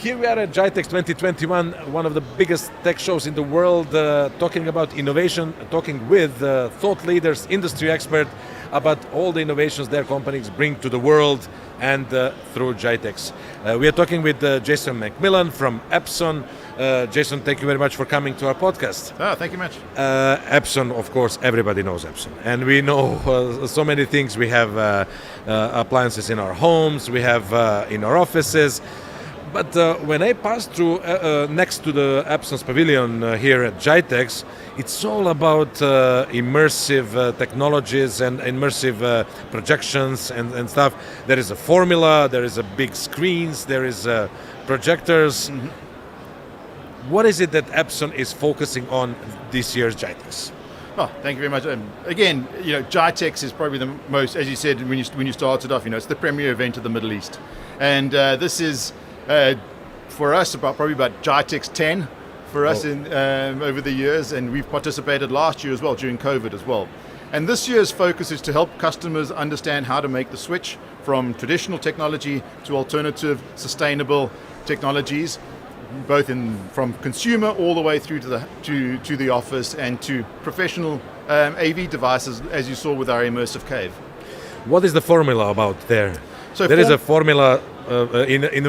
Here we are at GITEX 2021, one of the biggest tech shows in the world, talking about innovation, talking with thought leaders, industry experts about all the innovations their companies bring to the world and through GITEX. We are talking with Jason McMillan from Epson. Jason, thank you very much for coming to our podcast. Oh, thank you much. Epson, of course, everybody knows Epson. And we know so many things. We have appliances in our homes, we have in our offices. But when I passed through next to the Epson's Pavilion here at GITEX, it's all about immersive technologies and immersive projections and stuff. There is a formula, there is a big screens, there is projectors. Mm-hmm. What is it that Epson is focusing on this year's GITEX? Oh, thank you very much. Again, GITEX is probably the most, as you said when you started off, it's the premier event of the Middle East, and this is for us probably about GITEX 10 for us over the years, and we've participated last year as well during COVID as well. And this year's focus is to help customers understand how to make the switch from traditional technology to alternative, sustainable technologies, both from consumer all the way through to the office and to professional AV devices, as you saw with our immersive cave. What is the formula about there? So there is a formula in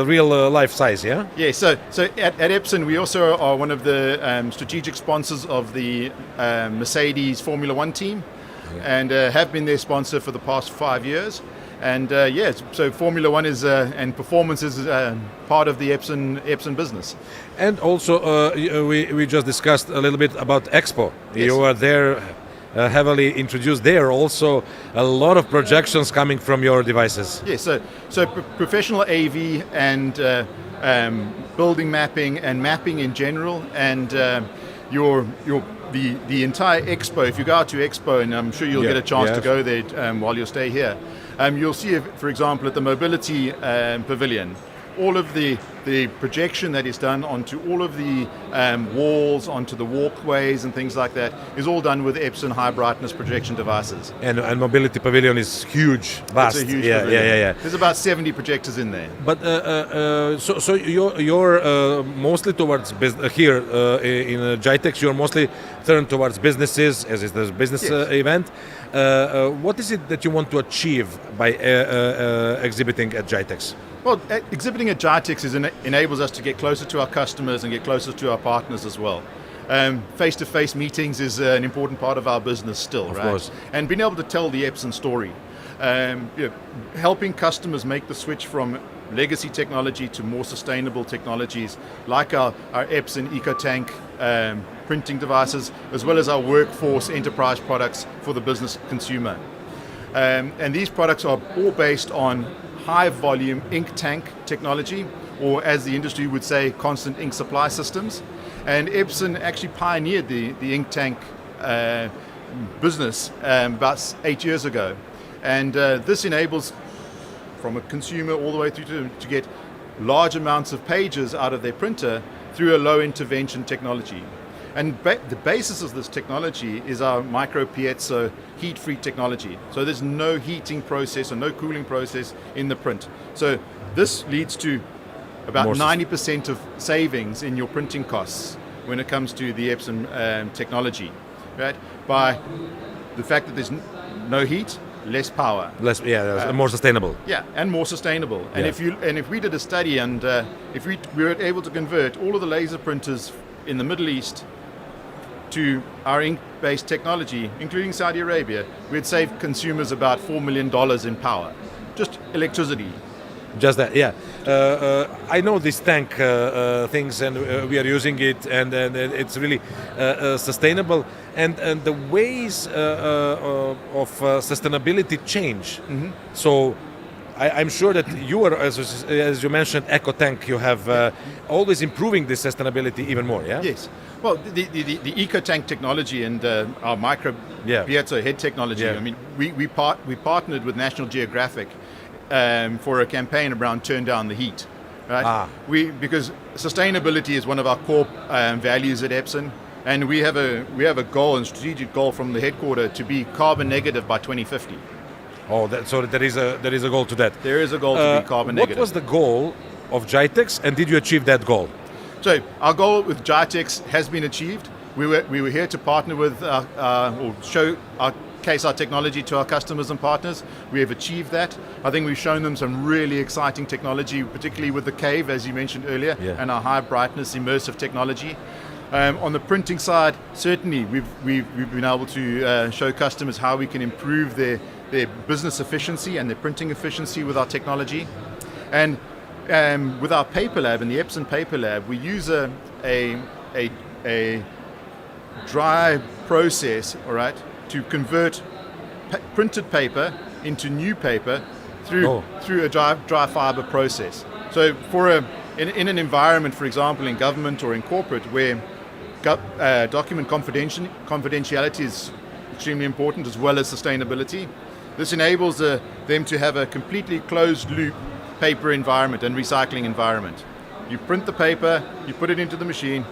real life size, yeah? Yeah, so at Epson we also are one of the strategic sponsors of the Mercedes Formula One team, and have been their sponsor for the past 5 years. And so Formula One is and performance is part of the Epson business. And also we just discussed a little bit about Expo. Yes. You are there. Heavily introduced there, also a lot of projections coming from your devices. Yes, so professional AV and building mapping and mapping in general, and the entire Expo. If you go out to Expo, and I'm sure you'll get a chance to go there while you stay here, you'll see, for example, at the Mobility Pavilion, all of the projection that is done onto all of the walls, onto the walkways and things like that is all done with Epson high brightness projection devices. And Mobility Pavilion is huge, vast. It's a huge pavilion. Yeah. There's about 70 projectors in there. But so you're mostly towards business here in GITEX. You're mostly turned towards businesses, as is the business event. What is it that you want to achieve by exhibiting at GITEX? Well, exhibiting at GITEX enables us to get closer to our customers and get closer to our partners as well. Face-to-face meetings is an important part of our business still, right? Of course. And being able to tell the Epson story, helping customers make the switch from legacy technology to more sustainable technologies, like our Epson EcoTank printing devices, as well as our workforce enterprise products for the business consumer. And these products are all based on high volume ink tank technology, or as the industry would say, constant ink supply systems. And Epson actually pioneered the ink tank business about 8 years ago. And this enables, from a consumer all the way through to get large amounts of pages out of their printer through a low intervention technology. And the basis of this technology is our micro piezo heat-free technology. So there's no heating process or no cooling process in the print. So this leads to about 90% of savings in your printing costs when it comes to the Epson technology, right? By the fact that there's no heat, less power. More sustainable. Yeah, and more sustainable. And if we did a study, and if we were able to convert all of the laser printers in the Middle East to our ink-based technology, including Saudi Arabia, we'd save consumers about $4 million in power, just electricity. Just that, yeah. I know these tank things, and we are using it, and it's really sustainable. And the ways of sustainability change. Mm-hmm. So I'm sure that you are, as you mentioned, EcoTank, you have always improving this sustainability even more, yeah? Yes. Well, the EcoTank technology and our micro piezo head technology, I mean, we partnered with National Geographic for a campaign around Turn Down the Heat, right? Because sustainability is one of our core values at Epson, and we have a goal and strategic goal from the headquarters to be carbon negative by 2050. Oh, so there is a goal to that. There is a goal to be carbon negative. What was the goal of GITEX, and did you achieve that goal? So our goal with GITEX has been achieved. We were here to partner with, or showcase our technology to our customers and partners. We have achieved that. I think we've shown them some really exciting technology, particularly with the Cave, as you mentioned earlier, and our high brightness immersive technology. On the printing side, certainly we've been able to show customers how we can improve their business efficiency and their printing efficiency with our technology. And with our paper lab, in the Epson paper lab, we use a dry process, all right, to convert printed paper into new paper through a dry fiber process. So in an environment, for example, in government or in corporate, where document confidentiality is extremely important, as well as sustainability, this enables them to have a completely closed loop paper environment and recycling environment. You print the paper, you put it into the machine,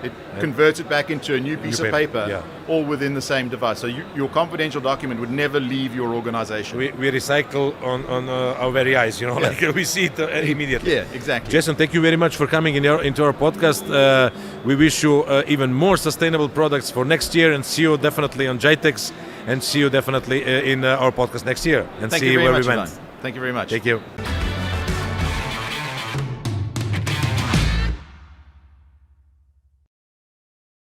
it converts it back into a new piece of paper, all within the same device. So your confidential document would never leave your organization. We recycle on our very eyes, like we see it immediately. Yeah, exactly. Jason, thank you very much for coming into our podcast. We wish you even more sustainable products for next year, and see you definitely on GITEX, and see you definitely in our podcast next year, and see where we went. Thank you very much. Thank you.